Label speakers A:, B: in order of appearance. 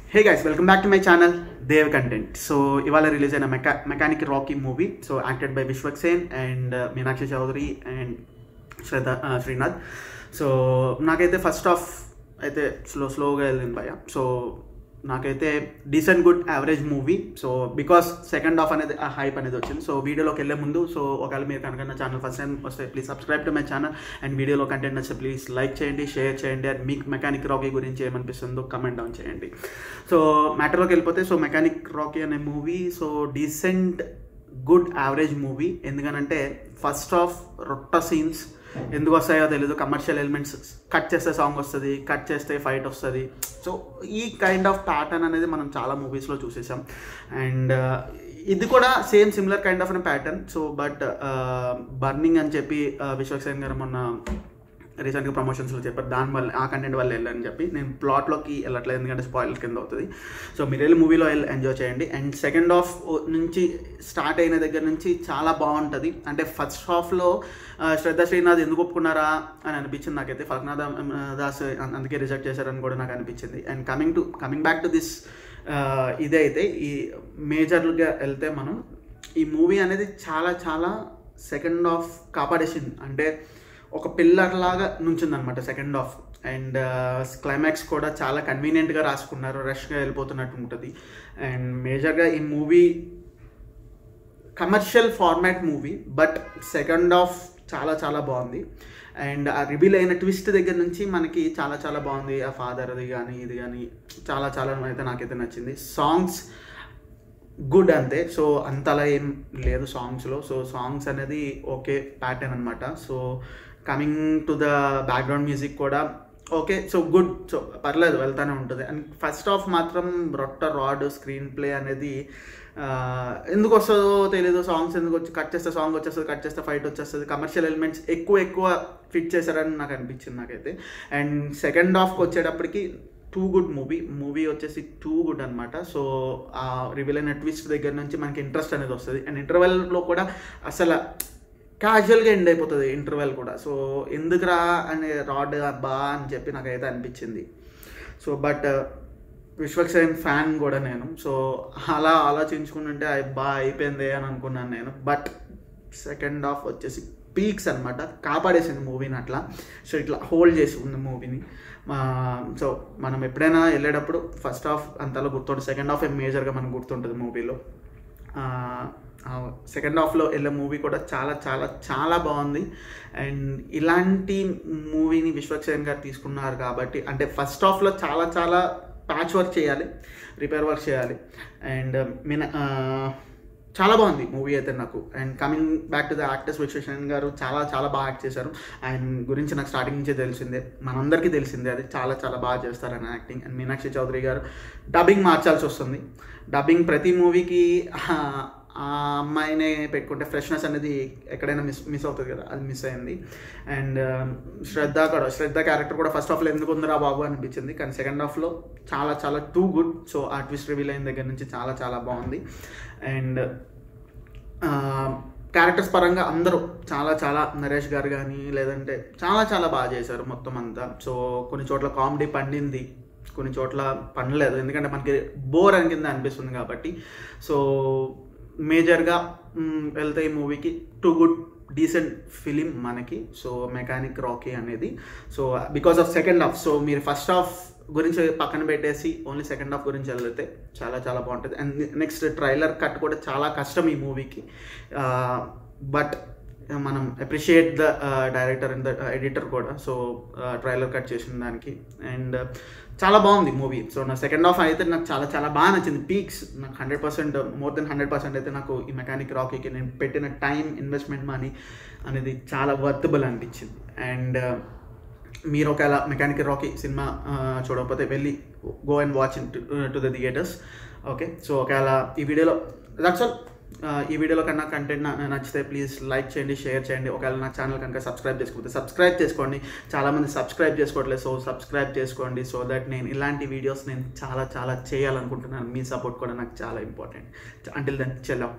A: Hey guys, welcome back to my channel Dev Content. So ivala release aina Mechanic Rocky movie, so acted by Vishwak Sen and Meenakshi Chaudhary and Srinath. So naakaithe first half aithe slow ga ellindi bhaya. So నాకైతే decent good average movie. So because second half అనేది ఆ hype అనేది వచ్చింది. So వీడియోలోకి వెళ్ళే ముందు so ఒకవేళ మీరు కనుక నా ఛానల్ ఫస్ట్ టైం వస్తే please subscribe to my channel and వీడియోలో కంటెంట్ నచ్చితే ప్లీజ్ లైక్ చేయండి, షేర్ చేయండి అండ్ మీకు మెకానిక్ రాకీ గురించి ఏమనిపిస్తుందో కమెంట్ డౌన్ చేయండి. సో మ్యాటర్లోకి వెళ్ళిపోతే సో మెకానిక్ రాకీ అనే movie so decent good average movie. ఎందుకనంటే ఫస్ట్ హాఫ్ రొట్ట సీన్స్ ఎందుకు వస్తాయో తెలీదు, కమర్షియల్ ఎలిమెంట్స్ కట్ చేస్తే సాంగ్ వస్తుంది, కట్ చేస్తే ఫైట్ వస్తుంది. సో ఈ కైండ్ ఆఫ్ ప్యాటర్న్ అనేది మనం చాలా మూవీస్లో చూసేసాం అండ్ ఇది కూడా same similar kind of pattern. So but burning అని చెప్పి విశ్వక్ సేన్ గారు మొన్న రీసెంట్గా ప్రమోషన్స్లో చెప్పారు, దానివల్ల ఆ కంటెంట్ వల్ల వెళ్ళని చెప్పి నేను ప్లాట్లోకి వెళ్ళట్లేదు ఎందుకంటే స్పాయిలర్ కింద అవుతుంది. సో మీరు వెళ్ళి మూవీలో వెళ్ళి ఎంజాయ్ చేయండి. అండ్ సెకండ్ హాఫ్ నుంచి స్టార్ట్ అయిన దగ్గర నుంచి చాలా బాగుంటుంది. అంటే ఫస్ట్ హాఫ్లో శ్రీనాథ్ ఎందుకు ఒప్పుకున్నారా అని అనిపించింది నాకైతే. ఫల్క్నాథ్ దాస్ అందుకే రిజెక్ట్ చేశారని కూడా నాకు అనిపించింది. And coming back to this ఇదైతే ఈ మేజర్గా వెళ్తే మనం ఈ మూవీ అనేది చాలా చాలా సెకండ్ హాఫ్ కాపాడేసింది. అంటే ఒక పిల్లర్ లాగా నుంచిందనమాట సెకండ్ హాఫ్. అండ్ క్లైమాక్స్ కూడా చాలా కన్వీనియంట్గా రాసుకున్నారు, రష్గా వెళ్ళిపోతున్నట్టు ఉంటుంది. అండ్ మేజర్గా ఈ movie commercial format movie, but second half చాలా చాలా బాగుంది. అండ్ ఆ రివీల్ అయిన ట్విస్ట్ దగ్గర నుంచి మనకి చాలా చాలా బాగుంది. ఆ ఫాదర్ది కానీ ఇది కానీ చాలా చాలా అయితే నాకైతే నచ్చింది. సాంగ్స్ గుడ్ అంతే, సో అంతలా ఏం లేదు సాంగ్స్లో. సో సాంగ్స్ అనేది ఓకే ప్యాటర్న్ అనమాట. So coming to the background music కూడా ఓకే, సో గుడ్, సో పర్లేదు వెళ్తూనే ఉంటుంది. అండ్ ఫస్ట్ హాఫ్ మాత్రం రాడ్ స్క్రీన్ ప్లే అనేది ఎందుకు వస్తుందో తెలీదు. సాంగ్స్ ఎందుకు వచ్చి కట్ చేస్తే సాంగ్ వచ్చేస్తుంది, కట్ చేస్తే ఫైట్ వచ్చేస్తుంది. కమర్షియల్ ఎలిమెంట్స్ ఎక్కువ ఫిట్ చేశారని నాకు అనిపించింది నాకైతే. అండ్ సెకండ్ హాఫ్కి వచ్చేటప్పటికి టూ గుడ్ మూవీ వచ్చేసి టూ గుడ్ అనమాట. సో ఆ రివీల్ అయిన ట్విస్ట్ దగ్గర నుంచి మనకి ఇంట్రెస్ట్ అనేది వస్తుంది. అండ్ ఇంటర్వెల్లో కూడా అసలు క్యాజువల్గా ఎండ్ అయిపోతుంది ఇంటర్వెల్ కూడా. సో ఎందుకురా అనే రాడ్ బా అని చెప్పి నాకైతే అనిపించింది. So but Vishwak Sen fan కూడా నేను. సో అలా ఆలోచించుకుంటుంటే బా అయిపోయింది అని అనుకున్నాను నేను. బట్ సెకండ్ హాఫ్ వచ్చేసి పీక్స్ అనమాట, కాపాడేసింది మూవీని అట్లా. సో ఇట్లా హోల్డ్ చేసి ఉంది మూవీని. సో మనం ఎప్పుడైనా వెళ్ళేటప్పుడు ఫస్ట్ హాఫ్ అంతలో గుర్తుంటుంది, సెకండ్ హాఫ్ మేజర్గా మనకు గుర్తుంటుంది మూవీలో. సెకండ్ హాఫ్లో వెళ్ళే మూవీ కూడా చాలా చాలా చాలా బాగుంది. అండ్ ఇలాంటి మూవీని విశ్వక్ సేన్ గారు తీసుకున్నారు కాబట్టి అంటే ఫస్ట్ హాఫ్లో చాలా చాలా ప్యాచ్ వర్క్ చేయాలి, రిపేర్ వర్క్ చేయాలి. అండ్ చాలా బాగుంది మూవీ అయితే నాకు. And coming back to the actors, Vishwak Sen గారు చాలా చాలా బాగా యాక్ట్ చేశారు. ఆయన గురించి నాకు స్టార్టింగ్ నుంచే తెలిసిందే, మనందరికీ తెలిసిందే, అది చాలా చాలా బాగా చేస్తారని యాక్టింగ్. అండ్ మీనాక్షి చౌదరి గారు డబ్బింగ్ మార్చాల్సి వస్తుంది. డబ్బింగ్ ప్రతి మూవీకి ఆ అమ్మాయినే పెట్టుకుంటే ఫ్రెష్నెస్ అనేది ఎక్కడైనా మిస్ అవుతుంది కదా, అది మిస్ అయింది. అండ్ శ్రద్ధ క్యారెక్టర్ కూడా ఫస్ట్ హాఫ్లో ఎందుకు ఉందిరా బాబు అనిపించింది, కానీ సెకండ్ హాఫ్లో చాలా చాలా టూ గుడ్. సో ఆ ట్విస్ట్ రివీల్ అయిన దగ్గర నుంచి చాలా చాలా బాగుంది. అండ్ క్యారెక్టర్స్ పరంగా అందరూ చాలా చాలా, నరేష్ గారు కానీ లేదంటే చాలా చాలా బాగా చేశారు మొత్తం అంతా. సో కొన్ని చోట్ల కామెడీ పండింది, కొన్ని చోట్ల పండలేదు, ఎందుకంటే మనకి బోర్ అని కింద అనిపిస్తుంది కాబట్టి. సో మేజర్గా వెళ్తే ఈ మూవీకి టూ గుడ్ డీసెంట్ ఫిలిం మనకి. సో మెకానిక్ రాకీ అనేది so because of second half. So మీరు ఫస్ట్ హాఫ్ గురించి పక్కన పెట్టేసి ఓన్లీ సెకండ్ హాఫ్ గురించి వెళ్తే చాలా చాలా బాగుంటుంది. అండ్ నెక్స్ట్ ట్రైలర్ కట్ కూడా చాలా కష్టం ఈ మూవీకి, బట్ మనం appreciate the director and the editor కూడా. సో ట్రైలర్ కట్ చేసిన దానికి అండ్ చాలా బాగుంది మూవీ. సో నా సెకండ్ హాఫ్ అయితే నాకు చాలా చాలా బాగా నచ్చింది. పీక్స్ నాకు 100%, మోర్ దెన్ 100% అయితే నాకు ఈ మెకానిక్ రాకీకి నేను పెట్టిన టైం ఇన్వెస్ట్మెంట్ మనీ అనేది చాలా వర్తబుల్ అనిపించింది. అండ్ మీరు ఒకవేళ మెకానిక్ రాకీ సినిమా చూడకపోతే వెళ్ళి go and watch in to the theatres. Okay, so ఒకవేళ ఈ వీడియోలో దట్స్ ఆల్. ఈ వీడియోలో కన్నా కంటెంట్ నచ్చితే ప్లీజ్ లైక్ చేయండి, షేర్ చేయండి. ఒకవేళ నా ఛానల్ కనుక సబ్స్క్రైబ్ చేసుకోకపోతే సబ్స్క్రైబ్ చేసుకోండి. చాలామంది సబ్స్క్రైబ్ చేసుకోవట్లేదు, సో సబ్స్క్రైబ్ చేసుకోండి. సో దట్ నేను ఇలాంటి వీడియోస్ నేను చాలా చాలా చేయాలనుకుంటున్నాను. మీ సపోర్ట్ కూడా నాకు చాలా ఇంపార్టెంట్. అంటిల్ దెన్ చలో.